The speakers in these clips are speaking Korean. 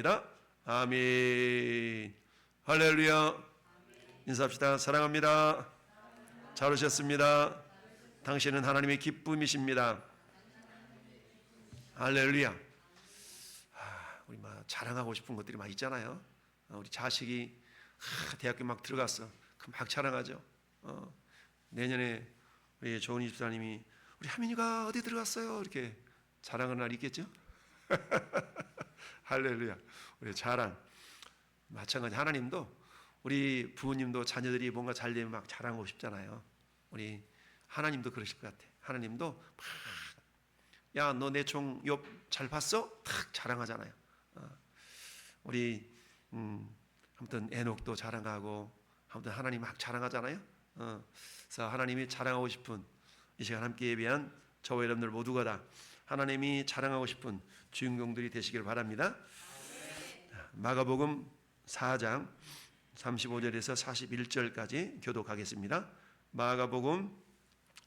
기도하옵나이다. 아멘. 할렐루야. 인사합시다. 사랑합니다. 잘 오셨습니다. 당신은 하나님의 기쁨이십니다. 할렐루야. 우리 막 자랑하고 싶은 것들이 막 있잖아요. 우리 자식이 대학교 막 들어갔어. 그럼 막 자랑하죠. 내년에 우리 조은희 집사님이 우리 하민이가 어디 들어갔어요? 이렇게 자랑하는 날이 있겠죠? 할렐루야. 우리 자랑. 마찬가지 하나님도 우리 부모님도 자녀들이 뭔가 잘 되면 막 자랑하고 싶잖아요. 우리 하나님도 그러실 것 같아. 하나님도 막 야, 너 내 종 욥 잘 봤어? 탁 자랑하잖아요. 우리 아무튼 에녹도 자랑하고 아무튼 하나님 막 자랑하잖아요. 그래서 하나님이 자랑하고 싶은 이 시간 함께 예배한 저와 여러분들 모두가 다 하나님이 자랑하고 싶은 주인공들이 되시길 바랍니다. 마가복음 4장 35절에서 41절까지 교독하겠습니다. 마가복음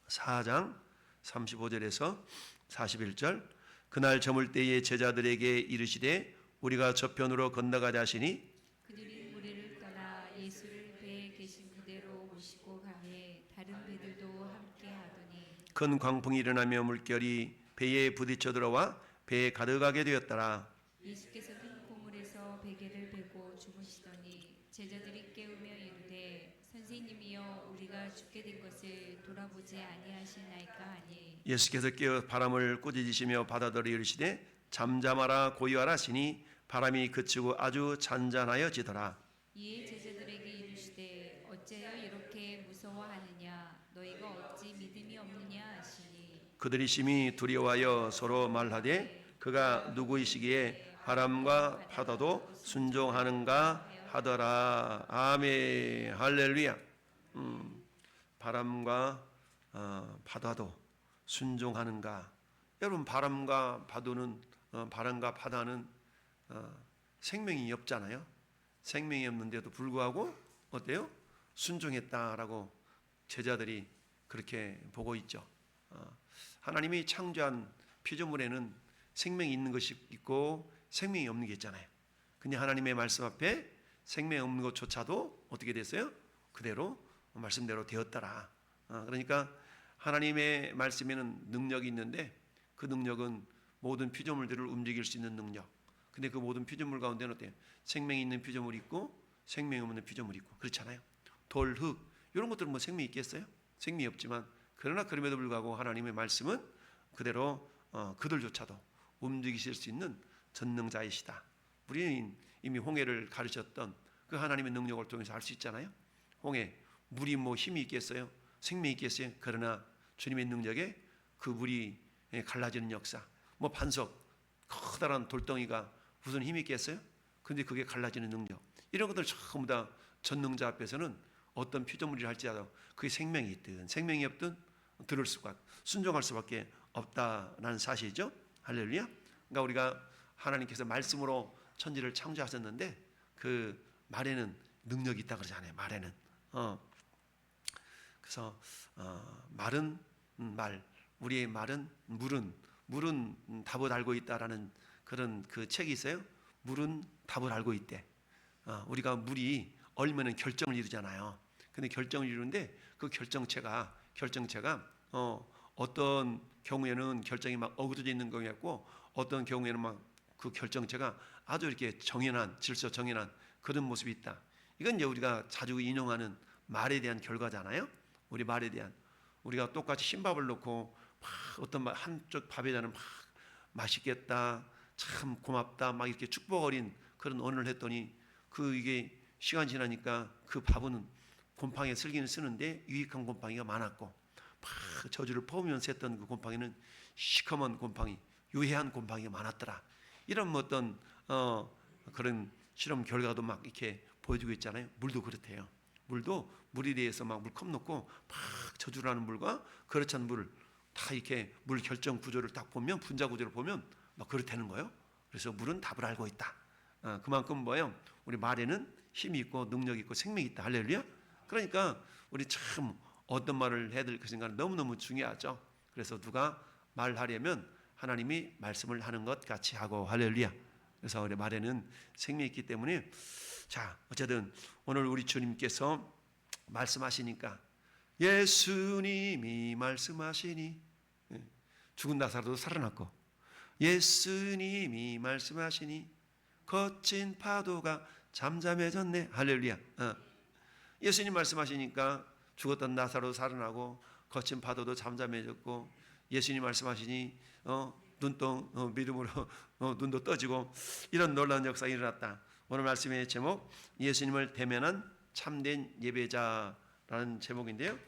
4장 35절에서 41절. 그날 저물 때에 제자들에게 이르시되 우리가 저편으로 건너가자 하시니 그들이 무리를 떠나 예수를 배에 계신 그대로 모시고 가매 다른 배들도 함께 하더니 큰 광풍이 일어나며 물결이 배에 부딪혀 들어와 배에 가득하게 되었더라. 예수께서 큰 포물에서 베개를 베고 주무시더니 제자들이 깨우며 이르되 선생님이여 우리가 죽게 된 것을 돌아보지 아니하시나이까 하니 예수께서 깨어 바람을 꾸짖으시며 바다더러 이르시되 잠잠하라 고요하라 하시니 바람이 그치고 아주 잔잔하여지더라. 이에 제자들에게 이르시되 어찌하여 이렇게 무서워하느냐 너희가 어찌 믿음이 없느냐 하시니 그들이 심히 두려워하여 서로 말하되 그가 누구이시기에 바람과 바다도 순종하는가 하더라. 아멘. 할렐루야. 바람과 바다도 순종하는가. 여러분 바람과 바다는 생명이 없잖아요. 생명이 없는데도 불구하고 어때요? 순종했다라고 제자들이 그렇게 보고 있죠. 하나님이 창조한 피조물에는 생명이 있는 것이 있고 생명이 없는 게 있잖아요. 근데 하나님의 말씀 앞에 생명이 없는 것조차도 어떻게 됐어요? 그대로 말씀대로 되었더라. 그러니까 하나님의 말씀에는 능력이 있는데 그 능력은 모든 피조물들을 움직일 수 있는 능력. 근데 그 모든 피조물 가운데는 어때요? 생명이 있는 피조물이 있고 생명이 없는 피조물이 있고 그렇잖아요. 돌, 흙 이런 것들은 뭐 생명이 있겠어요? 생명이 없지만 그러나 그럼에도 불구하고 하나님의 말씀은 그대로 그들조차도 움직이실 수 있는 전능자이시다. 우리는 이미 홍해를 가르쳤던 그 하나님의 능력을 통해서 알 수 있잖아요. 홍해, 물이 뭐 힘이 있겠어요? 생명이 있겠어요? 그러나 주님의 능력에 그 물이 갈라지는 역사. 뭐 반석, 커다란 돌덩이가 무슨 힘이 있겠어요? 근데 그게 갈라지는 능력. 이런 것들 전부 다 전능자 앞에서는 어떤 피조물이 할지라도 그게 생명이 있든 생명이 없든 들을 수가 순종할 수밖에 없다라는 사실이죠. 할렐루야. 그러니까 우리가 하나님께서 말씀으로 천지를 창조하셨는데 그 말에는 능력이 있다 그러잖아요. 말에는 그래서 말은 우리의 말은 물은 답을 알고 있다라는 그런 그 책이 있어요. 물은 답을 알고 있대. 우리가 물이 얼면은 결정을 이루잖아요. 근데 결정을 이루는데 그 결정체가 어떤 경우에는 결정이 막 어그러져 있는 경우가 있고 어떤 경우에는 막 그 결정체가 아주 이렇게 정연한 질서 정연한 그런 모습이 있다. 이건 이제 우리가 자주 인용하는 말에 대한 결과잖아요. 우리 말에 대한 우리가 똑같이 흰밥을 넣고 막 어떤 한쪽 밥에다는 막 맛있겠다, 참 고맙다, 막 이렇게 축복 어린 그런 언어를 했더니 이게 시간 지나니까 그 밥은 곰팡이에 슬기는 쓰는데 유익한 곰팡이가 많았고 막 저주를 퍼오면서 했던 그 곰팡이는 시커먼 곰팡이, 유해한 곰팡이가 많았더라. 이런 뭐 어떤 그런 실험 결과도 막 이렇게 보여주고 있잖아요. 물도 그렇대요. 물도 물에 대해서 막 물컵 넣고 막 저주를 하는 물과 그렇지 않은 물을 다 이렇게 물 결정 구조를 딱 보면 분자 구조를 보면 막 그렇다는 거예요. 그래서 물은 답을 알고 있다. 그만큼 뭐예요? 우리 말에는 힘이 있고 능력이 있고 생명이 있다. 할렐루야. 그러니까 우리 참 어떤 말을 해야 될 것인가 너무너무 중요하죠. 그래서 누가 말하려면 하나님이 말씀을 하는 것 같이 하고 할렐루야. 그래서 우리 말에는 생명이 있기 때문에 자, 어쨌든 오늘 우리 주님께서 말씀하시니까 예수님이 말씀하시니 죽은 나사로도 살아났고 예수님이 말씀하시니 거친 파도가 잠잠해졌네. 할렐루야. 예수님 말씀하시니까 죽었던 나사로 살아나고 거친 파도도 잠잠해졌고 예수님 말씀하시니 눈동 믿음으로 눈도 떠지고 이런 놀라운 역사가 일어났다. 오늘 말씀의 제목 예수님을 대면한 참된 예배자라는 제목인데요.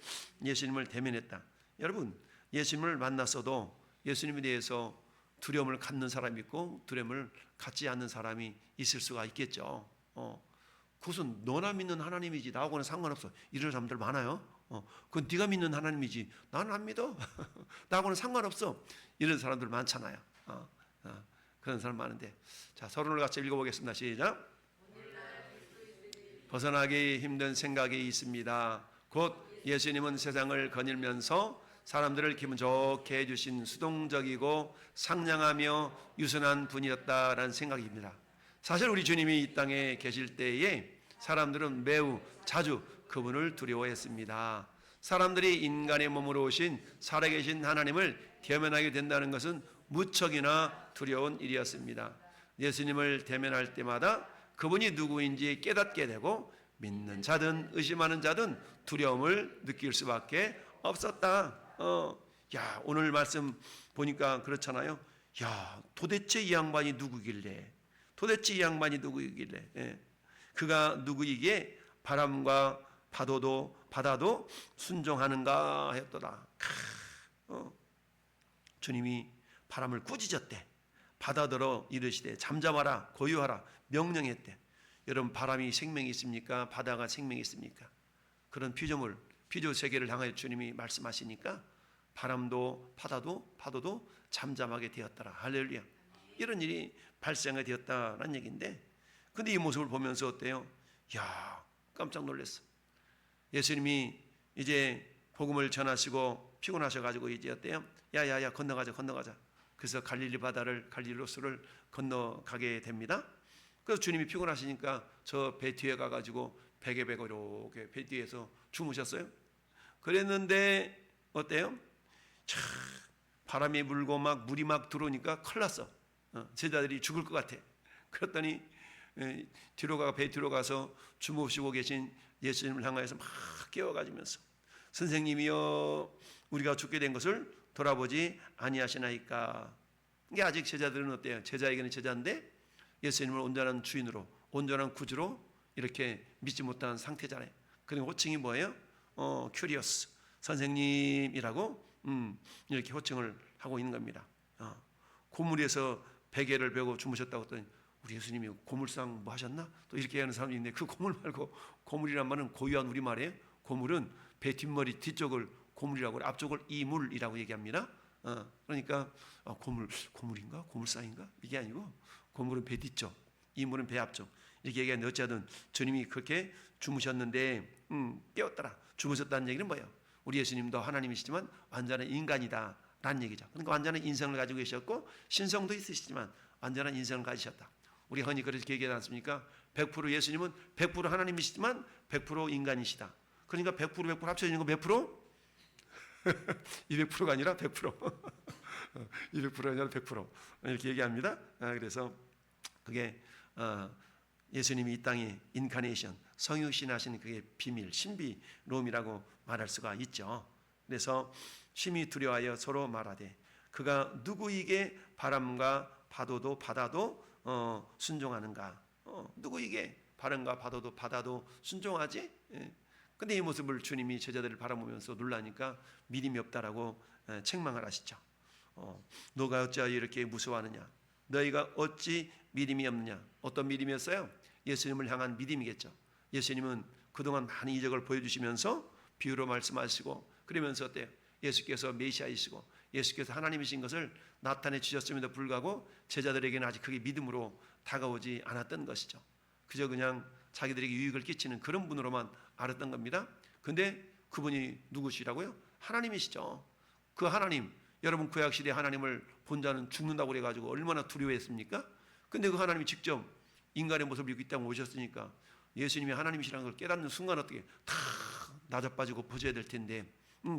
예수님을 대면했다. 여러분 예수님을 만났어도 예수님에 대해서 두려움을 갖는 사람이 있고 두려움을 갖지 않는 사람이 있을 수가 있겠죠. 그것은 너나 믿는 하나님이지 나하고는 상관없어. 이런 사람들 많아요. 그건 네가 믿는 하나님이지 나는 안 믿어. 나하고는 상관없어. 이런 사람들 많잖아요. 그런 사람 많은데 자 서론을 같이 읽어보겠습니다. 시작. 벗어나기 힘든 생각이 있습니다. 곧 예수님은 세상을 거닐면서 사람들을 기분 좋게 해주신 수동적이고 상냥하며 유순한 분이었다라는 생각입니다. 사실 우리 주님이 이 땅에 계실 때에 사람들은 매우 자주 그분을 두려워했습니다. 사람들이 인간의 몸으로 오신 살아계신 하나님을 대면하게 된다는 것은 무척이나 두려운 일이었습니다. 예수님을 대면할 때마다 그분이 누구인지 깨닫게 되고 믿는 자든 의심하는 자든 두려움을 느낄 수밖에 없었다. 야 오늘 말씀 보니까 그렇잖아요. 야 도대체 이 양반이 누구길래? 도대체 이 양반이 누구이길래? 그가 누구이기에 바람과 바다도 순종하는가 했더라. 주님이 바람을 꾸짖었대. 바다더러 이르시되 잠잠하라 고요하라 명령했대. 여러분 바람이 생명이 있습니까? 바다가 생명이 있습니까? 그런 피조 세계를 향하여 주님이 말씀하시니까 바람도 파도도 잠잠하게 되었더라. 할렐루야. 이런 일이 발생하게 되었다는 얘기인데 근데 이 모습을 보면서 어때요? 야 깜짝 놀랐어. 예수님이 이제 복음을 전하시고 피곤하셔가지고 이제 어때요? 야야야 건너가자. 그래서 갈릴리로스를 건너가게 됩니다. 그래서 주님이 피곤하시니까 저 배 뒤에 가가지고 베개 이렇게 배 뒤에서 주무셨어요. 그랬는데 어때요? 차, 바람이 불고 막 물이 막 들어오니까 큰일 났어. 제자들이 죽을 것 같아. 그랬더니 배 뒤로 가서 주무시고 계신 예수님을 향하여서 막 깨워가지면서 선생님이여 우리가 죽게 된 것을 돌아보지 아니하시나이까. 이게 아직 제자들은 어때요? 제자에게는 제자인데 예수님을 온전한 주인으로 온전한 구주로 이렇게 믿지 못한 상태잖아요. 그리고 호칭이 뭐예요? 큐리어스 선생님이라고 이렇게 호칭을 하고 있는 겁니다. 고물에서 베개를 베고 주무셨다고 했더니 우리 예수님이 고물상 뭐 하셨나? 또 이렇게 하는 사람이 있는데 그 고물 말고 고물이란 말은 고유한 우리말이에요. 고물은 배 뒷머리 뒤쪽을 고물이라고 앞쪽을 이물이라고 얘기합니다. 그러니까 고물인가? 고물상인가? 이게 아니고 고물은 배 뒤쪽, 이물은 배 앞쪽 이렇게 얘기하는데 어쨌든 주님이 그렇게 주무셨는데 깨웠더라. 주무셨다는 얘기는 뭐예요? 우리 예수님도 하나님이시지만 완전한 인간이다 라는 얘기죠. 그러니까 완전한 인성을 가지고 계셨고 신성도 있으시지만 완전한 인성을 가지셨다. 우리 흔히 그렇게 얘기하지 않습니까? 100% 예수님은 100% 하나님이시지만 100% 인간이시다. 그러니까 100% 합쳐지는 거 몇 프로? 200%가 아니라 100%. 200%가 아니라 100% 이렇게 얘기합니다. 그래서 그게 예수님이 이 땅에 인카네이션 성육신하신 그게 비밀 신비로움이라고 말할 수가 있죠. 그래서 심히 두려워하여 서로 말하되 그가 누구에게 바람과 바다도 순종하는가? 누구에게 바람과 바다도 순종하지? 근데 이 모습을 주님이 제자들을 바라보면서 놀라니까 믿음이 없다라고 책망을 하시죠. 너가 어찌하여 이렇게 무서워하느냐? 너희가 어찌 믿음이 없느냐? 어떤 믿음이었어요? 예수님을 향한 믿음이겠죠. 예수님은 그동안 많은 이적을 보여주시면서 비유로 말씀하시고 그러면서 어때요? 예수께서 메시아이시고 예수께서 하나님이신 것을 나타내 주셨음에도 불구하고 제자들에게는 아직 그게 믿음으로 다가오지 않았던 것이죠. 그저 그냥 자기들에게 유익을 끼치는 그런 분으로만 알았던 겁니다. 근데 그분이 누구시라고요? 하나님이시죠. 그 하나님, 여러분 구약시대 하나님을 본 자는 죽는다고 그래가지고 얼마나 두려워했습니까? 근데 그 하나님이 직접 인간의 모습을 입고 이 땅에 오셨으니까 예수님이 하나님이시라는 걸 깨닫는 순간 어떻게 다 낮아빠지고 퍼져야 될 텐데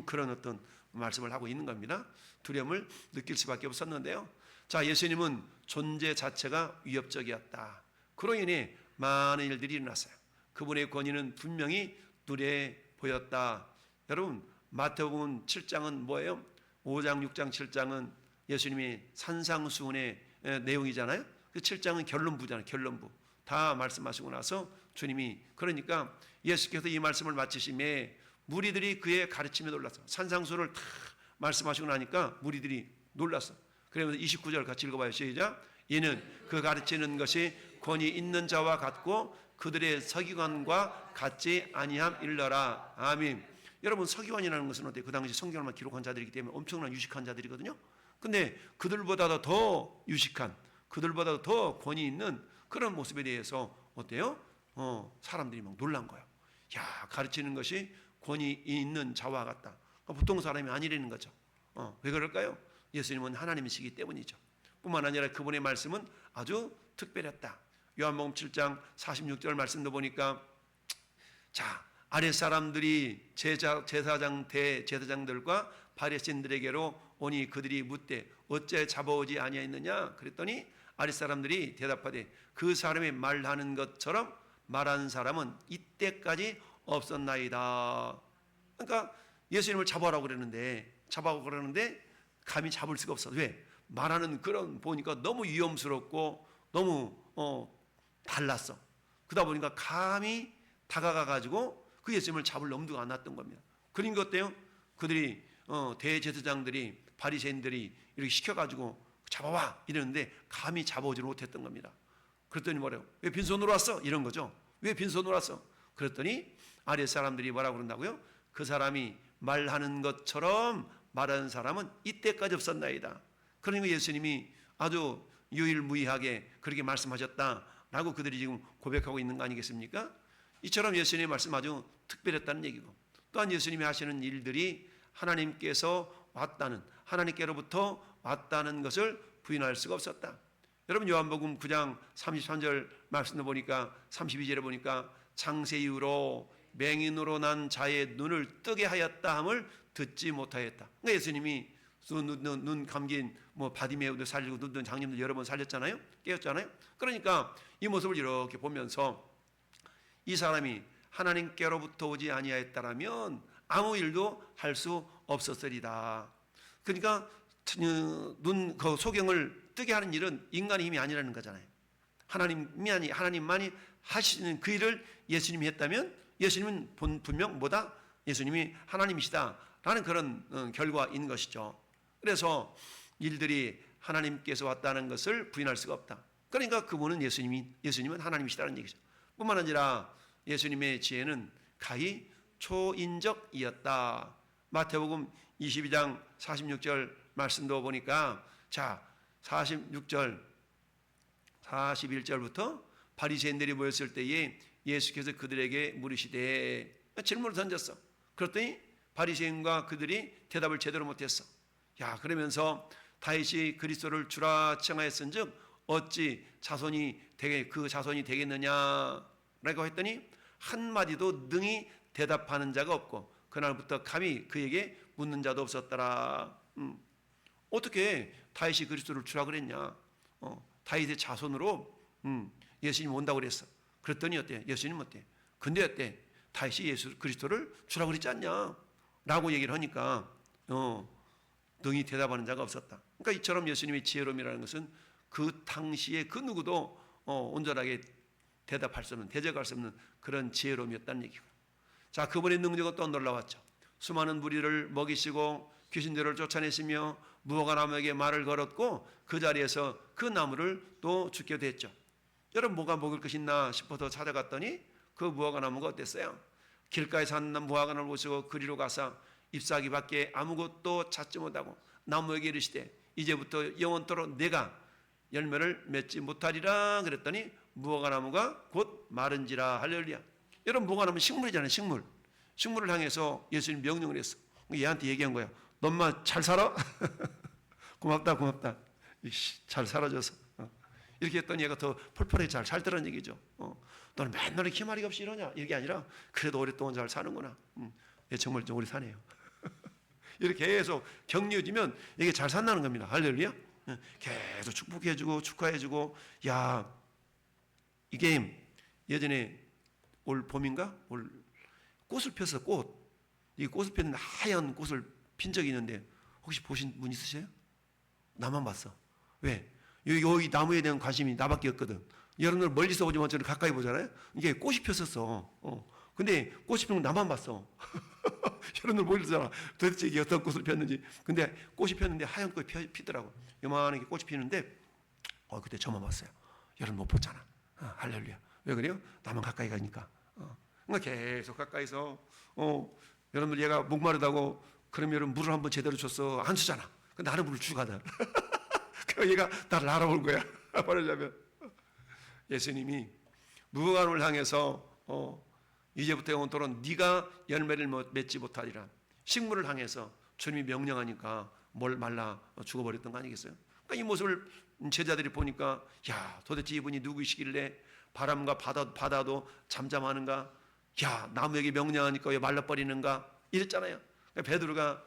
그런 어떤 말씀을 하고 있는 겁니다. 두려움을 느낄 수밖에 없었는데요. 자, 예수님은 존재 자체가 위협적이었다. 그로 인해 많은 일들이 일어났어요. 그분의 권위는 분명히 눈에 보였다. 여러분, 마태복음 7장은 뭐예요? 5장, 6장, 7장은 예수님의 산상수훈의 내용이잖아요. 그 7장은 결론부잖아요. 결론부. 다 말씀하시고 나서 주님이, 그러니까 예수께서 이 말씀을 마치심에 무리들이 그의 가르침에 놀랐어. 산상수훈을 다 말씀하시고 나니까 무리들이 놀랐어. 그러면서 29절 같이 읽어봐요. 시작. 이는 그 가르치는 것이 권위 있는 자와 같고 그들의 서기관과 같지 아니함 일러라. 아멘. 여러분, 서기관이라는 것은 어때요? 그 당시 성경만 기록한 자들이기 때문에 엄청난 유식한 자들이거든요. 근데 그들보다도 더 유식한, 그들보다도 더 권위 있는 그런 모습에 대해서 어때요? 사람들이 막 놀란 거예요. 야, 가르치는 것이 권위 있는 자와 같다. 보통 사람이 아니라는 거죠. 왜 그럴까요? 예수님은 하나님이시기 때문이죠. 뿐만 아니라 그분의 말씀은 아주 특별했다. 요한복음 7장 46절 말씀도 보니까, 자, 아랫 사람들이 제사장 대제사장들과 바리새인들에게로 오니 그들이 묻되 어째 잡아오지 아니하였느냐? 그랬더니 아랫 사람들이 대답하되 그 사람이 말하는 것처럼 말한 사람은 이때까지 없었나이다. 그러니까 예수님을 잡아오라고 그러는데 감히 잡을 수가 없어. 왜? 말하는 그런 보니까 너무 위험스럽고 너무 달랐어. 그러다 보니까 감히 다가가 가지고 그 예수님을 잡을 엄두가 안 났던 겁니다. 그러니까 어때요? 그들이 대제사장들이 바리새인들이 이렇게 시켜가지고 잡아와 이러는데 감히 잡아오지 못했던 겁니다. 그랬더니 뭐래요? 왜 빈손으로 왔어? 이런 거죠. 왜 빈손으로 왔어? 그랬더니 아랫 사람들이 뭐라고 그런다고요? 그 사람이 말하는 것처럼 말하는 사람은 이때까지 없었나이다. 그러니까 예수님이 아주 유일무이하게 그렇게 말씀하셨다라고 그들이 지금 고백하고 있는 거 아니겠습니까? 이처럼 예수님의 말씀 아주 특별했다는 얘기고, 또한 예수님이 하시는 일들이 하나님께로부터 왔다는 것을 부인할 수가 없었다. 여러분, 요한복음 9장 33절 말씀도 보니까 32절에 보니까 창세 이후로 맹인으로 난 자의 눈을 뜨게 하였다 함을 듣지 못하였다. 그러니까 예수님이 눈 감긴 바디메오도 살리고 눈뜬 장님들 여러 번 살렸잖아요. 깨웠잖아요. 그러니까 이 모습을 이렇게 보면서 이 사람이 하나님께로부터 오지 아니하였다라면 아무 일도 할 수 없었으리다. 그러니까 그 소경을 뜨게 하는 일은 인간의 힘이 아니라는 거잖아요. 하나님만이 하시는 그 일을 예수님이 했다면 예수님은 분명 뭐다? 예수님이 하나님이시다라는 그런 결과인 것이죠. 그래서 일들이 하나님께서 왔다는 것을 부인할 수가 없다. 그러니까 그분은 예수님은 하나님이시다는 얘기죠. 뿐만 아니라 예수님의 지혜는 가히 초인적이었다. 마태복음 22장 46절 말씀도 보니까, 자, 46절 41절부터 바리새인들이 모였을 때에 예수께서 그들에게 물으시되, 질문을 던졌어. 그랬더니 바리새인과 그들이 대답을 제대로 못했어. 야, 그러면서 다윗이 그리스도를 주라 청하였은즉 어찌 그 자손이 되겠느냐라고 했더니 한마디도 능히 대답하는 자가 없고 그날부터 감히 그에게 묻는 자도 없었더라. 어떻게 다윗이 그리스도를 주라 그랬냐? 다윗의 자손으로 예수님 온다고 그랬어. 그랬더니 어때? 예수님 어때? 근데 어때? 다윗이 예수 그리스도를 주라 그랬지 않냐? 라고 얘기를 하니까 능히 대답하는 자가 없었다. 그러니까 이처럼 예수님의 지혜로움이라는 것은 그 당시에 그 누구도 온전하게 대답할 수 없는, 대적할 수 없는 그런 지혜로움이었다는 얘기고. 자, 그분의 능력은 또 놀라웠죠. 수많은 무리를 먹이시고 귀신들을 쫓아내시며 무화과 나무에게 말을 걸었고 그 자리에서 그 나무를 또 죽게 됐죠. 여러분, 뭐가 먹을 것이 있나 싶어서 찾아갔더니 그 무화과 나무가 어땠어요? 길가에 산 무화과 나무를 보시고 그리로 가서 잎사귀밖에 아무것도 찾지 못하고 나무에게 이르시되 이제부터 영원토록 내가 열매를 맺지 못하리라 그랬더니 무화과 나무가 곧 마른지라. 할렐루야. 여러분, 무화과 나무는 식물이잖아요. 식물을 향해서 예수님 명령을 했어. 얘한테 얘기한 거야. 너 엄마 잘 살아? 고맙다. 잘 살아줘서. 이렇게 했더니 얘가 더 펄펄하게 잘 살더라는 얘기죠. 너는 맨날 이렇게 희마리가 없이 이러냐? 이게 아니라 그래도 오랫동안 잘 사는구나. 얘 정말 좀 오래 사네요. 이렇게 계속 격려해주면 이게 잘 산다는 겁니다. 할렐루야. 계속 축복해주고 축하해주고. 야, 이게 예전에 올 봄인가? 올 꽃을 폈어. 이 꽃을 폈는데 하얀 꽃을 핀 적이 있는데 혹시 보신 분 있으세요? 나만 봤어. 왜? 여기 나무에 대한 관심이 나밖에 없거든. 여러분들 멀리서 보지만 저는 가까이 보잖아요. 이게 꽃이 폈었어. 근데 꽃이 핀 건 나만 봤어. 여러분들 모르잖아. 도대체 이게 어떤 꽃을 폈는지. 근데 꽃이 폈는데 하얀 꽃이 피더라고. 요만하게 꽃이 피는데 그때 저만 봤어요. 여러분 못 봤잖아. 할렐루야. 왜 그래요? 나만 가까이 가니까. 그러니까 계속 가까이서 여러분들 얘가 목마르다고 그럼 여러분 물을 한번 제대로 줬어. 안 주잖아. 나는 물을 주고 가다. 그러니까 얘가 나를 알아볼 거야. 말하자면 예수님이 무궁한을 향해서 이제부터 영원토록 네가 열매를 맺지 못하리라. 식물을 향해서 주님이 명령하니까 말라 죽어버렸던 거 아니겠어요? 그러니까 이 모습을 제자들이 보니까 야, 도대체 이분이 누구시길래 바람과 바다도 잠잠하는가? 야, 나무에게 명령하니까 왜 말라버리는가? 이랬잖아요. 그러니까 베드로가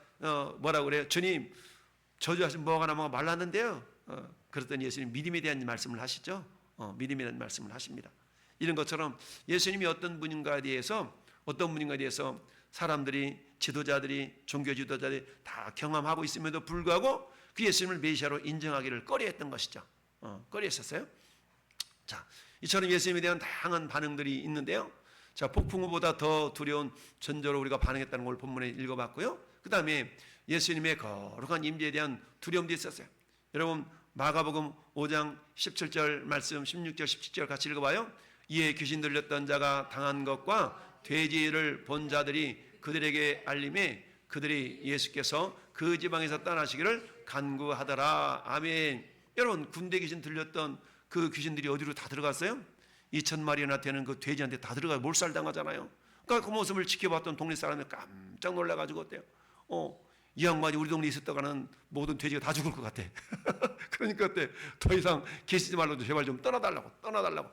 뭐라고 그래요? 주님, 저주하신 뭐가 나무가 말랐는데요. 그랬더니 예수님 믿음에 대한 말씀을 하시죠. 믿음에 대한 말씀을 하십니다. 이런 것처럼 예수님이 어떤 분인가에 대해서 사람들이, 지도자들이, 종교 지도자들이 다 경험하고 있음에도 불구하고 그 예수님을 메시아로 인정하기를 꺼려했던 것이죠. 꺼려했었어요. 자, 이처럼 예수님에 대한 다양한 반응들이 있는데요. 자, 폭풍우보다 더 두려운 전조로 우리가 반응했다는 걸 본문에 읽어봤고요. 그 다음에 예수님의 거룩한 임재에 대한 두려움도 있었어요. 여러분 마가복음 5장 17절 말씀 16절 17절 같이 읽어봐요. 이에 귀신 들렸던 자가 당한 것과 돼지를 본 자들이 그들에게 알림해 그들이 예수께서 그 지방에서 떠나시기를 간구하더라. 아멘. 여러분 군대 귀신 들렸던 그 귀신들이 어디로 다 들어갔어요? 2,000마리나 되는 그 돼지한테 다 들어가 몰살당하잖아요. 그러니까 그 모습을 지켜봤던 동네 사람이 깜짝 놀라가지고 어때요? 이 양반이 우리 동네에 있었다가는 모든 돼지가 다 죽을 것 같아. 그러니까 어때? 더 이상 계시지 말라도 제발 좀 떠나달라고.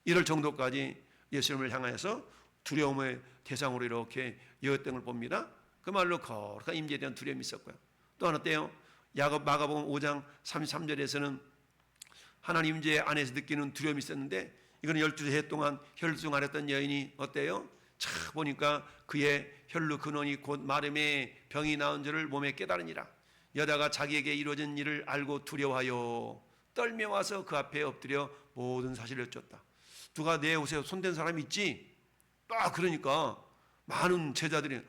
이럴 정도까지 예수님을 향하여서 두려움의 대상으로 이렇게 여겼던 걸 봅니다. 그 말로 거룩한 임재에 대한 두려움이 있었고요. 또 하나 때요. 마가복음 5장 33절에서는 하나님 임재 안에서 느끼는 두려움이 있었는데 이거는 12해 동안 혈중 앓았던 여인이 어때요? 차 보니까 그의 혈루 근원이 곧 마름에 병이 나은 줄을 몸에 깨달으니라. 여자가 자기에게 이루어진 일을 알고 두려워하여 떨며 와서 그 앞에 엎드려 모든 사실을 여쭙다. 누가 내 옷에 손댄 사람이 있지? 딱 그러니까 많은 제자들이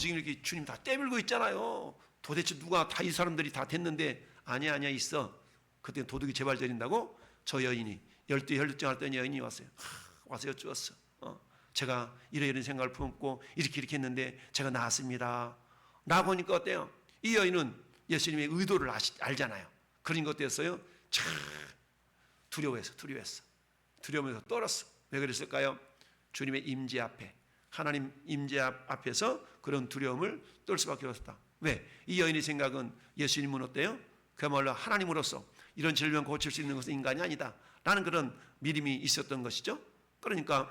지금 이렇게 주님 다 떼밀고 있잖아요. 도대체 누가 다 이 사람들이 다 됐는데 아니야 있어. 그때 도둑이 재발절인다고 저 여인이 12 혈루증 앓던 여인이 왔어요. 와서 여쭈었어. 제가 이런 생각을 품고 이렇게 했는데 제가 나았습니다. 라고 하니까 어때요? 이 여인은 예수님의 의도를 알잖아요. 그런 것 어땠어요? 참 두려워해서 떨었어. 왜 그랬을까요? 주님의 임재 앞에, 하나님 임재 앞에서 그런 두려움을 떨 수밖에 없었다. 왜? 이 여인의 생각은 예수님은 어때요? 그야말로 하나님으로서 이런 질병 고칠 수 있는 것은 인간이 아니다 라는 그런 믿음이 있었던 것이죠. 그러니까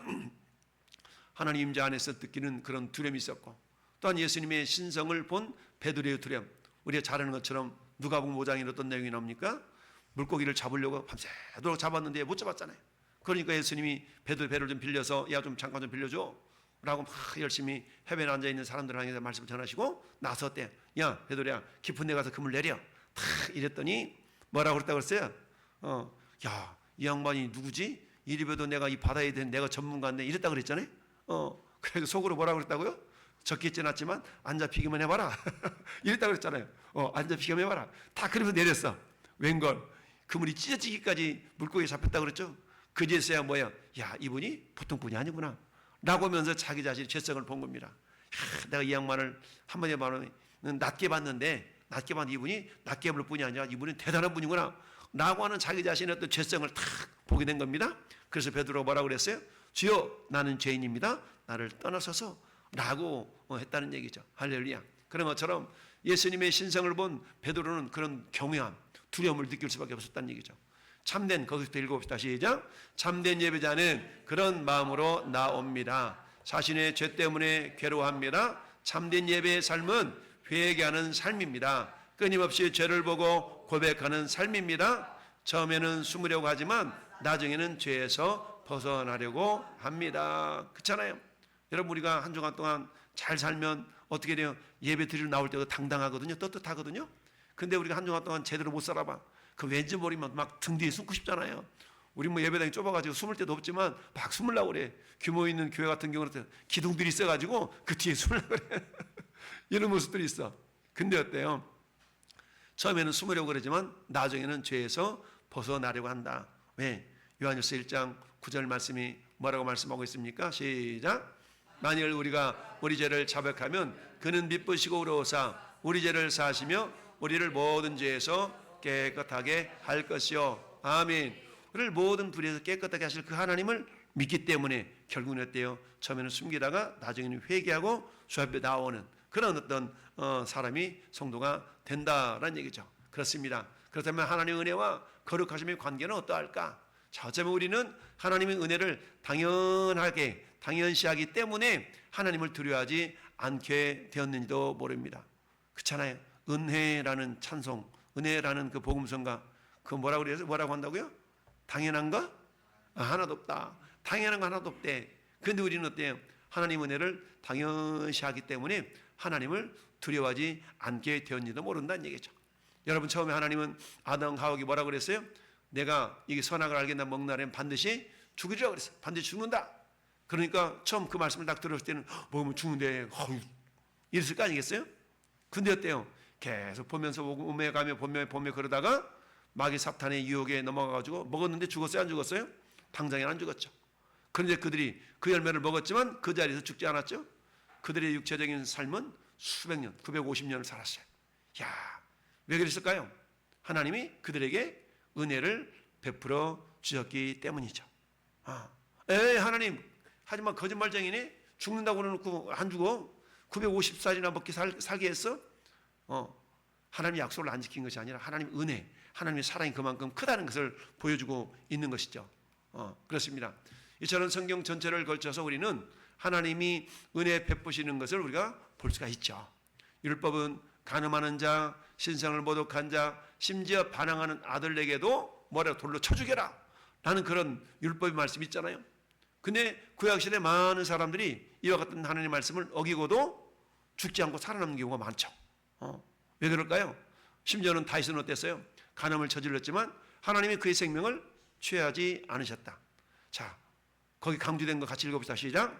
하나님 임재 안에서 느끼는 그런 두려움이 있었고, 또한 예수님의 신성을 본 베드로의 두려움. 우리가 잘 아는 것처럼 누가복음 5장에 어떤 내용이 나옵니까? 물고기를 잡으려고 밤새도록 잡았는데 못 잡았잖아요. 그러니까 예수님이 베드로 배를 좀 빌려서 야 좀 잠깐 좀 빌려줘 라고 막 열심히 해변에 앉아있는 사람들 향해서 말씀을 전하시고 나서 어때? 야 베드로야 깊은 데 가서 그물 내려 탁 이랬더니 뭐라고 그랬다고 그랬어요? 야 이 양반이 누구지? 이리봬도 내가 이 바다에 대한 내가 전문가인데 이랬다고 그랬잖아요. 그래서 속으로 뭐라고 그랬다고요? 적겠진 않지만 안 잡히기만 해봐라. 이랬다고 그랬잖아요. 안 잡히기만 해봐라. 다 그러면서 내렸어. 웬걸 그물이 찢어지기까지 물고기 잡혔다고 그랬죠. 그제서야 뭐야? 야 이분이 보통 분이 아니구나 라고 하면서 자기 자신의 죄성을 본 겁니다. 내가 이 양반을 한번에 말하면 낮게 봤는데 이분이 낮게 볼 뿐이 아니라 이분은 대단한 분이구나 라고 하는 자기 자신의 어떤 죄성을 탁 보게 된 겁니다. 그래서 베드로가 뭐라고 그랬어요? 주여 나는 죄인입니다. 나를 떠나소서 라고 했다는 얘기죠. 할렐루야. 그런 것처럼 예수님의 신성을 본 베드로는 그런 경외함, 두려움을 느낄 수밖에 없었다는 얘기죠. 참된, 거기서부터 읽어봅시다. 시작. 참된 예배자는 그런 마음으로 나옵니다. 자신의 죄 때문에 괴로워합니다. 참된 예배의 삶은 회개하는 삶입니다. 끊임없이 죄를 보고 고백하는 삶입니다. 처음에는 숨으려고 하지만 나중에는 죄에서 벗어나려고 합니다. 그렇잖아요. 여러분, 우리가 한 주간 동안 잘 살면 어떻게 돼요? 예배 드리러 나올 때도 당당하거든요. 떳떳하거든요. 근데 우리가 한 주간 동안 제대로 못 살아봐. 그 왠지 모르면 막 등 뒤에 숨고 싶잖아요. 우리 뭐 예배당이 좁아가지고 숨을 데도 없지만 막 숨으려고 그래. 규모 있는 교회 같은 경우는 기둥들이 있어가지고 그 뒤에 숨으려고 그래. 이런 모습들이 있어. 근데 어때요? 처음에는 숨으려고 그러지만 나중에는 죄에서 벗어나려고 한다. 왜? 요한일서 1장 9절 말씀이 뭐라고 말씀하고 있습니까? 시작. 만일 우리가 우리 죄를 자백하면 그는 미쁘시고 의로우사 우리 죄를 사하시며 우리를 모든 죄에서 깨끗하게 할 것이요. 아멘. 우리를 모든 불의에서 깨끗하게 하실 그 하나님을 믿기 때문에 결국은 어때요? 처음에는 숨기다가 나중에는 회개하고 주 앞에 나오는 그런 어떤 사람이 성도가 된다라는 얘기죠. 그렇습니다. 그렇다면 하나님의 은혜와 거룩하심의 관계는 어떠할까? 자, 어쩌면 우리는 하나님의 은혜를 당연하게 당연시하기 때문에 하나님을 두려워하지 않게 되었는지도 모릅니다. 그렇잖아요. 은혜라는 찬송, 은혜라는 그 복음성가, 그 뭐라고 그래서 뭐라고 한다고요? 당연한 거? 하나도 없다. 당연한 거 하나도 없대. 그런데 우리는 어때요? 하나님 은혜를 당연시하기 때문에 하나님을 두려워하지 않게 되었는지도 모른다는 얘기죠. 여러분, 처음에 하나님은 아담 하와에게 뭐라고 그랬어요? 내가 이게 선악을 알겠나 먹는 날에는 반드시 죽으리라고 그랬어요. 반드시 죽는다. 그러니까 처음 그 말씀을 딱 들었을 때는 먹으면 죽는데 이랬을 거 아니겠어요? 근데 어때요? 계속 보면서 음에 가며 보며 그러다가 마귀 사탄의 유혹에 넘어가가지고 먹었는데 죽었어요? 안 죽었어요? 당장에는 안 죽었죠. 그런데 그들이 그 열매를 먹었지만 그 자리에서 죽지 않았죠. 그들의 육체적인 삶은 수백 년, 950년을 살았어요. 야, 왜 그랬을까요? 하나님이 그들에게 은혜를 베풀어 주셨기 때문이죠. 하나님, 하지만 거짓말쟁이네? 죽는다고 그러놓고 안 죽어? 950살이나 먹기 살게 했어? 하나님의 약속을 안 지킨 것이 아니라 하나님 은혜, 하나님의 사랑이 그만큼 크다는 것을 보여주고 있는 것이죠. 그렇습니다. 이처럼 성경 전체를 걸쳐서 우리는 하나님이 은혜 베푸시는 것을 우리가 볼 수가 있죠. 율법은 간음하는 자, 신성을 모독한 자, 심지어 반항하는 아들에게도 뭐라고 돌로 쳐 죽여라 라는 그런 율법의 말씀이 있잖아요. 근데 구약시대 많은 사람들이 이와 같은 하나님의 말씀을 어기고도 죽지 않고 살아남는 경우가 많죠. 왜 그럴까요? 심지어는 다윗은 어땠어요? 간음을 저질렀지만 하나님이 그의 생명을 취하지 않으셨다. 자, 거기 강조된 거 같이 읽어봅시다. 시작.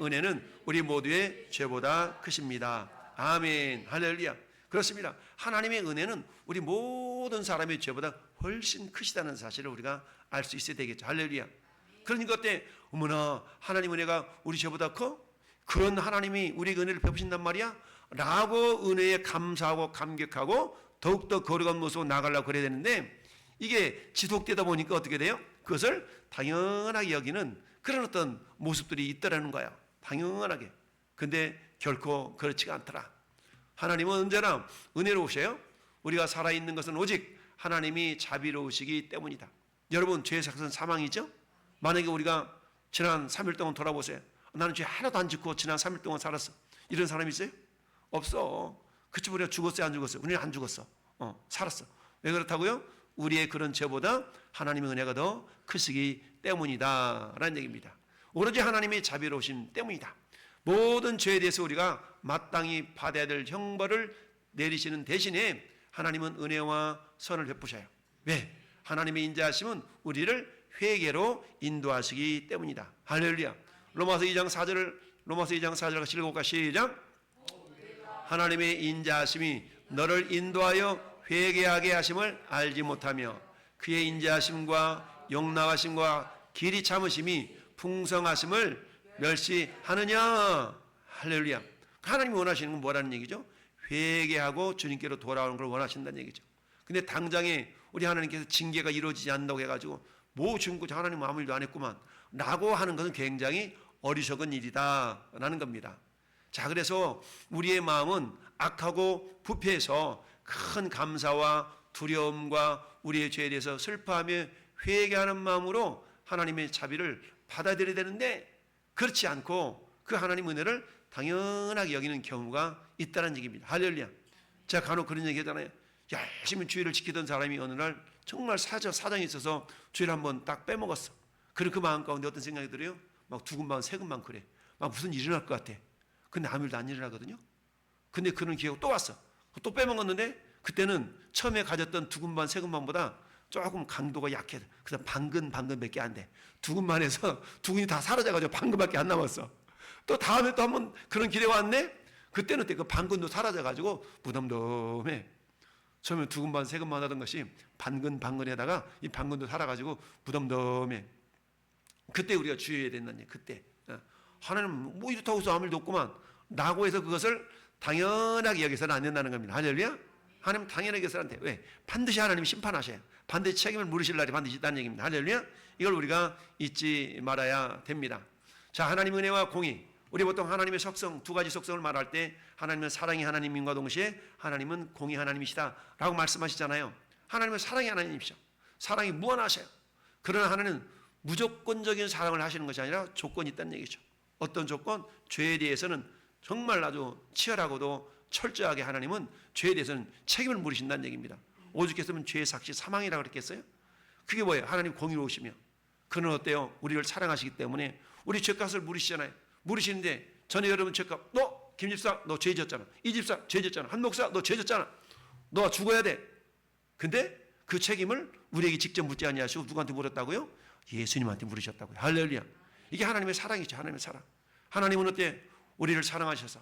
은혜는 우리 모두의 죄보다 크십니다. 아멘. 할렐루야. 그렇습니다. 하나님의 은혜는 우리 모든 사람의 죄보다 훨씬 크시다는 사실을 우리가 알 수 있어야 되겠죠. 할렐루야. 그러니까 어때? 어머나, 하나님 은혜가 우리 죄보다 커? 그런 하나님이 우리에게 은혜를 베푸신단 말이야? 라고 은혜에 감사하고 감격하고 더욱더 거룩한 모습으로 나가려고 그래야 되는데 이게 지속되다 보니까 어떻게 돼요? 그것을 당연하게 여기는 그런 어떤 모습들이 있더라는 거야. 당연하게. 근데 결코 그렇지가 않더라. 하나님은 언제나 은혜로우셔요. 우리가 살아있는 것은 오직 하나님이 자비로우시기 때문이다. 여러분, 죄의 삭은 사망이죠? 만약에 우리가 지난 3일 동안 돌아보세요. 나는 죄 하나도 안 짓고 지난 3일 동안 살았어. 이런 사람이 있어요? 없어. 그치, 우리가 죽었어요? 안 죽었어요? 우리는 안 죽었어. 살았어. 왜 그렇다고요? 우리의 그런 죄보다 하나님의 은혜가 더 크시기 때문이다 라는 얘기입니다. 오로지 하나님의 자비로우심 때문이다. 모든 죄에 대해서 우리가 마땅히 받아야 될 형벌을 내리시는 대신에 하나님은 은혜와 선을 베푸셔요. 왜? 하나님의 인자하심은 우리를 회개로 인도하시기 때문이다. 할렐루야. 로마서 2장 4절을 같이 읽어볼까? 시작. 하나님의 인자하심이 너를 인도하여 회개하게 하심을 알지 못하며 그의 인자하심과 용납하심과 길이 참으심이 풍성하심을 멸시하느냐. 할렐루야. 하나님이 원하시는 건 뭐라는 얘기죠? 회개하고 주님께로 돌아오는 걸 원하신다는 얘기죠. 근데 당장에 우리 하나님께서 징계가 이루어지지 않는다고 해가지고 뭐 지금까지 하나님 아무 일도 안 했구만 라고 하는 것은 굉장히 어리석은 일이다 라는 겁니다. 자, 그래서 우리의 마음은 악하고 부패해서 큰 감사와 두려움과 우리의 죄에 대해서 슬퍼하며 회개하는 마음으로 하나님의 자비를 받아들여야 되는데 그렇지 않고 그 하나님 은혜를 당연하게 여기는 경우가 있다는 얘기입니다. 할렐루야. 제가 간혹 그런 얘기 하잖아요. 열심히 주의를 지키던 사람이 어느 날 정말 사정이 있어서 주의를 한번 딱 빼먹었어. 그리고 그 마음 가운데 어떤 생각이 들어요? 막 두근만 세근만 그래. 막 무슨 일이 일어날 것 같아. 근데 아무 일도 안 일어나거든요. 근데 그런 기회가 또 왔어. 또 빼먹었는데 그때는 처음에 가졌던 두근만 세근만보다 조금 강도가 약해. 그다음 방근밖에 안 돼. 두근만 해서 두근이 다 사라져가지고 방근밖에 안 남았어. 또 다음에 또 한번 그런 기회가 왔네. 그때는 그 방근도 사라져가지고 무덤덤해. 처음에 두근반 세근만 하던 것이 방근에다가 이 방근도 살아가지고 무덤덤해. 그때 우리가 주의해야 된다는 얘기. 그때 하나님 뭐 이렇다고 해서 아무 일도 없구만 라고 해서 그것을 당연하게 여기서는 안 된다는 겁니다. 할렐루야. 하나님 당연하게 여기서는 안 돼. 왜? 반드시 하나님이 심판하셔요. 반드시 책임을 물으실 날이 반드시 있다는 얘기입니다. 할렐루야. 이걸 우리가 잊지 말아야 됩니다. 자, 하나님 은혜와 공의. 우리 보통 하나님의 속성, 두 가지 속성을 말할 때 하나님은 사랑이 하나님인과 동시에 하나님은 공의 하나님이시다 라고 말씀하시잖아요. 하나님은 사랑이 하나님이시죠. 사랑이 무한하셔요. 그러나 하나님은 무조건적인 사랑을 하시는 것이 아니라 조건이 있다는 얘기죠. 어떤 조건? 죄에 대해서는 정말 아주 치열하고도 철저하게 하나님은 죄에 대해서는 책임을 물으신다는 얘기입니다. 오죽했으면 죄의 삭시 사망이라고 그랬겠어요? 그게 뭐예요? 하나님 공의로우시며 그는 어때요? 우리를 사랑하시기 때문에 우리 죄값을 물으시잖아요. 물으시는데 전에 여러분 죄값, 너 김집사 너 죄 졌잖아. 이 집사 죄 졌잖아. 한 목사 너 죄 졌잖아. 너 죽어야 돼. 근데 그 책임을 우리에게 직접 묻지 아니하시고 누구한테 물었다고요? 예수님한테 물으셨다고요. 할렐루야. 이게 하나님의 사랑이죠. 하나님의 사랑. 하나님은 어때? 우리를 사랑하셔서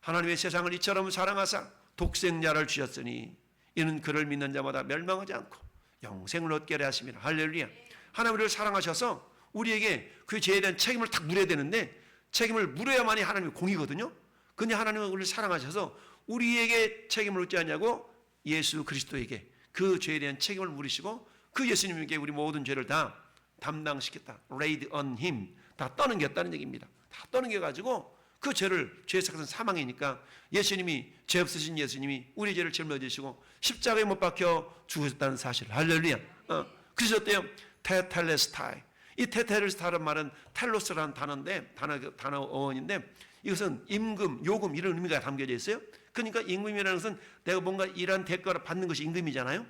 하나님의 세상을 이처럼 사랑하사 독생자를 주셨으니 이는 그를 믿는 자마다 멸망하지 않고 영생을 얻게 하려 하심이라. 할렐루야. 하나님 우리를 사랑하셔서 우리에게 그 죄에 대한 책임을 딱 물어야 되는데 책임을 물어야만이 하나님의 공이거든요. 근데 하나님은 우리를 사랑하셔서 우리에게 책임을 묻지 않냐고 예수 그리스도에게 그 죄에 대한 책임을 물으시고 그 예수님에게 우리 모든 죄를 다 담당시켰다. laid on him. 다 떠넘겼다는 얘기입니다. 다 떠넘겨가지고 그 죄를, 죄의 삭은 사망이니까 예수님이, 죄 없으신 예수님이 우리 죄를 짊어지시고 십자가에 못 박혀 죽으셨다는 사실. 할렐루야. 그래서 어때요? 테텔레스타이. 이 테텔레스타라는 말은 텔로스라는 단어인데, 단어 어원인데 이것은 임금, 요금 이런 의미가 담겨져 있어요. 그러니까 임금이라는 것은 내가 뭔가 일한 대가를 받는 것이 임금이잖아요.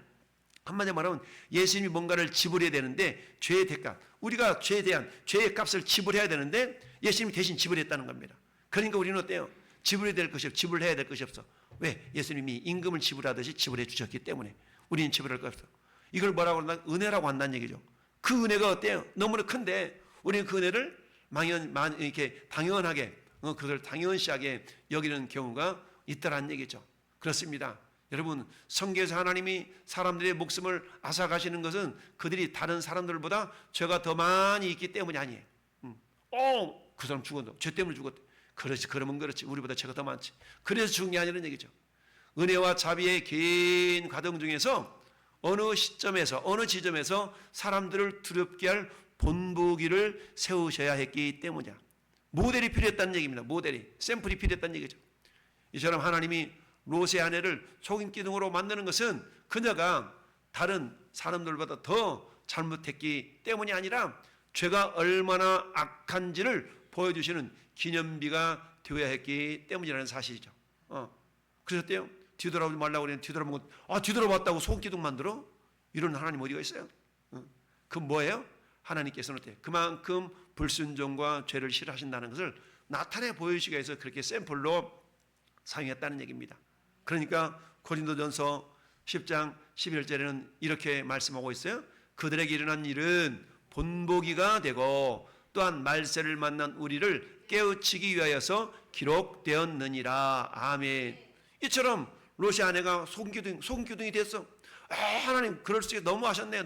한마디로 말하면 예수님이 뭔가를 지불해야 되는데 죄의 대가, 우리가 죄에 대한 죄의 값을 지불해야 되는데 예수님이 대신 지불했다는 겁니다. 그러니까 우리는 어때요? 지불해야 될 것이 없어. 지불해야 될 것이 없어. 왜? 예수님이 임금을 지불하듯이 지불해 주셨기 때문에 우리는 지불할 것 없어. 이걸 뭐라고 한다? 은혜라고 한다는 얘기죠. 그 은혜가 어때요? 너무나 큰데 우리는 그 은혜를 이렇게 당연하게 그걸 당연시하게 여기는 경우가 있다라는 얘기죠. 그렇습니다. 여러분, 성경에서 하나님이 사람들의 목숨을 앗아가시는 것은 그들이 다른 사람들보다 죄가 더 많이 있기 때문이 아니에요. 그 사람 죽었어. 죄 때문에 죽었대. 그렇지, 그러면 그렇지. 우리보다 죄가 더 많지. 그래서 죽은 게 아니라는 얘기죠. 은혜와 자비의 긴 과정 중에서 어느 시점에서, 어느 지점에서 사람들을 두렵게 할 본보기를 세우셔야 했기 때문이야. 모델이 필요했다는 얘기입니다. 모델이, 샘플이 필요했다는 얘기죠. 이처럼 하나님이 롯의 아내를 속임 기둥으로 만드는 것은 그녀가 다른 사람들보다 더 잘못했기 때문이 아니라 죄가 얼마나 악한지를 보여주시는 기념비가 되어야 했기 때문이라는 사실이죠. 그래서 어때요? 뒤돌아보지 말라고 그러는데 뒤돌아보면 뒤돌아봤다고 속임 기둥 만들어? 이런 하나님 어디가 있어요? 그 뭐예요? 하나님께서는 어때요? 그만큼 불순종과 죄를 싫어하신다는 것을 나타내 보여주시기 위해서 그렇게 샘플로 사용했다는 얘기입니다. 그러니까 고린도전서 10장 11절에는 이렇게 말씀하고 있어요. 그들에게 일어난 일은 본보기가 되고 또한 말세를 만난 우리를 깨우치기 위하여서 기록되었느니라. 아멘. 이처럼 롯의 아내가 속임기둥이 됐어. 하나님 그럴 수 있게 너무하셨네.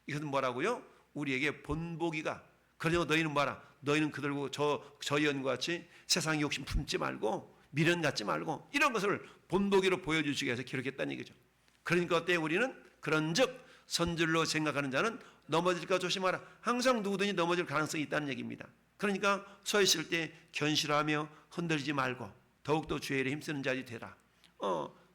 이것은 뭐라고요? 우리에게 본보기가. 그러니 너희는 뭐라? 너희는 그들고 저 연과 같이 세상 욕심 품지 말고 미련 갖지 말고 이런 것을 본보기로 보여주시기 위해서 기록했다는 얘기죠. 그러니까 어때? 우리는 그런즉 선줄로 생각하는 자는 넘어질까 조심하라. 항상 누구든지 넘어질 가능성이 있다는 얘기입니다. 그러니까 서 있을 때 견실하며 흔들리지 말고 더욱더 주의 일에 힘쓰는 자들이 되라.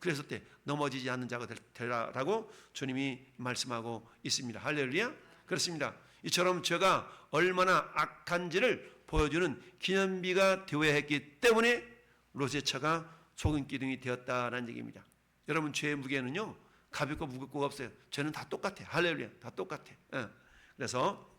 그랬을 때 넘어지지 않는 자가 되라라고 주님이 말씀하고 있습니다. 할렐루야. 그렇습니다. 이처럼 죄가 얼마나 악한지를 보여주는 기념비가 되어야 했기 때문에 롯의 차가 소금 기둥이 되었다라는 얘기입니다. 여러분, 죄의 무게는요 가볍고 무겁고 없어요. 죄는 다 똑같아. 할렐루야. 다 똑같아. 그래서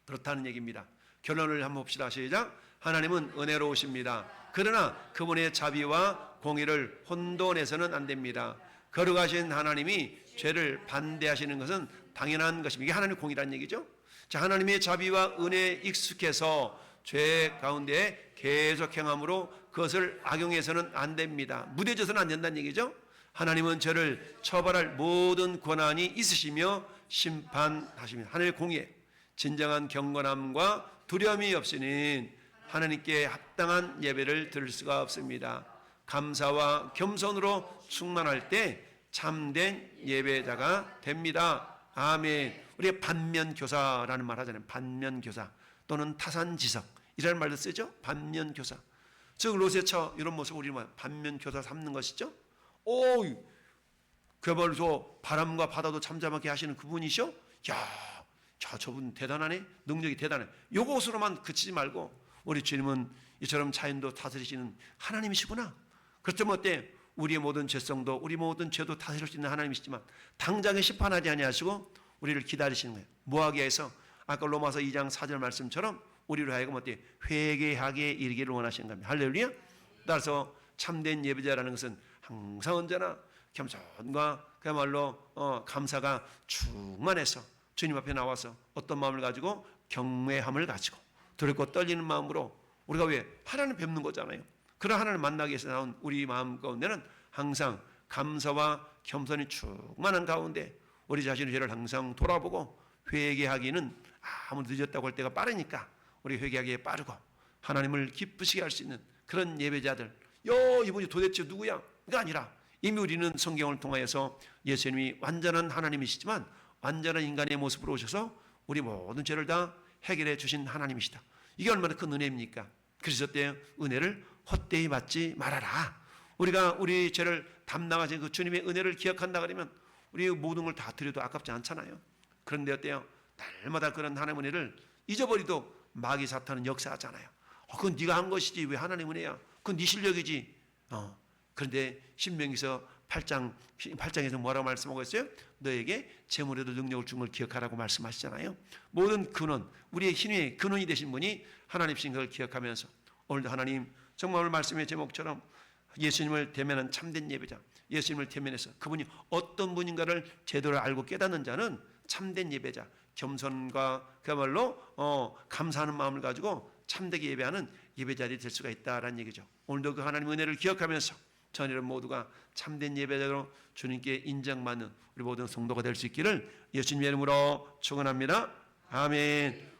그렇다는 얘기입니다. 결론을 한번 봅시다. 시작. 하나님은 은혜로우십니다. 그러나 그분의 자비와 공의를 혼돈해서는 안 됩니다. 거룩하신 하나님이 죄를 반대하시는 것은 당연한 것입니다. 이게 하나님의 공의라는 얘기죠. 자, 하나님의 자비와 은혜에 익숙해서 죄 가운데 계속 행함으로 그것을 악용해서는 안 됩니다. 무뎌져서는 안 된다는 얘기죠. 하나님은 죄를 처벌할 모든 권한이 있으시며 심판하십니다. 하늘의 공의에 진정한 경건함과 두려움이 없이는 하나님께 합당한 예배를 드릴 수가 없습니다. 감사와 겸손으로 충만할 때 참된 예배자가 됩니다. 아멘. 우리가 반면교사라는 말 하잖아요. 반면교사 또는 타산지석이라는 말도 쓰죠. 반면교사. 즉 롯의 처 이런 모습 우리 반면교사 삼는 것이죠. 오, 그야말로 바람과 바다도 잠잠하게 하시는 그분이셔. 야, 저분 대단하네. 능력이 대단해. 요것으로만 그치지 말고 우리 주님은 이처럼 자연도 다스리시는 하나님이시구나. 그렇다면 어때? 우리의 모든 죄성도 우리 모든 죄도 다스릴 수 있는 하나님이시지만 당장에 심판하지 아니하시고 우리를 기다리시는 거예요. 뭐하게 해서 아까 로마서 2장 4절 말씀처럼 우리로 하여금 어때? 회개하게 이르기를 원하시는 겁니다. 할렐루야. 따라서 참된 예배자라는 것은 항상 언제나 겸손과 그야말로 감사가 충만해서 주님 앞에 나와서 어떤 마음을 가지고 경외함을 가지고 두렵고 떨리는 마음으로 우리가 왜 하나님 뵙는 거잖아요. 그런 하나님을 만나기 위해서 나온 우리 마음 가운데는 항상 감사와 겸손이 충만한 가운데 우리 자신의 죄를 항상 돌아보고 회개하기는 아무리 늦었다고 할 때가 빠르니까 우리 회개하기에 빠르고 하나님을 기쁘시게 할 수 있는 그런 예배자들. 이분이 도대체 누구야? 가 아니라 이미 우리는 성경을 통하여서 예수님이 완전한 하나님이시지만 완전한 인간의 모습으로 오셔서 우리 모든 죄를 다 해결해 주신 하나님이시다. 이게 얼마나 큰 은혜입니까? 그래서 때 은혜를 헛되이 받지 말아라. 우리가 우리 죄를 담당하신 그 주님의 은혜를 기억한다 그러면 우리 모든 걸 다 드려도 아깝지 않잖아요. 그런데 어때요? 날마다 그런 하나님의 은혜를 잊어버리도 마귀 사탄은 역사하잖아요. 그건 네가 한 것이지 왜 하나님 은혜야? 그건 네 실력이지. 그런데 신명기서 8장에서 뭐라고 말씀하고 있어요? 너에게 재물에도 능력을 준 걸 기억하라고 말씀하시잖아요. 모든 근원, 우리의 힘의 근원이 되신 분이 하나님이신 걸 기억하면서 오늘도 하나님 정말 오늘 말씀의 제목처럼 예수님을 대면한 참된 예배자, 예수님을 대면해서 그분이 어떤 분인가를 제대로 알고 깨닫는 자는 참된 예배자, 겸손과 그야말로 감사하는 마음을 가지고 참되게 예배하는 예배자들이 될 수가 있다라는 얘기죠. 오늘도 그 하나님의 은혜를 기억하면서 전 여러분 모두가 참된 예배자로 주님께 인정받는 우리 모든 성도가 될 수 있기를 예수님의 이름으로 축원합니다. 아멘.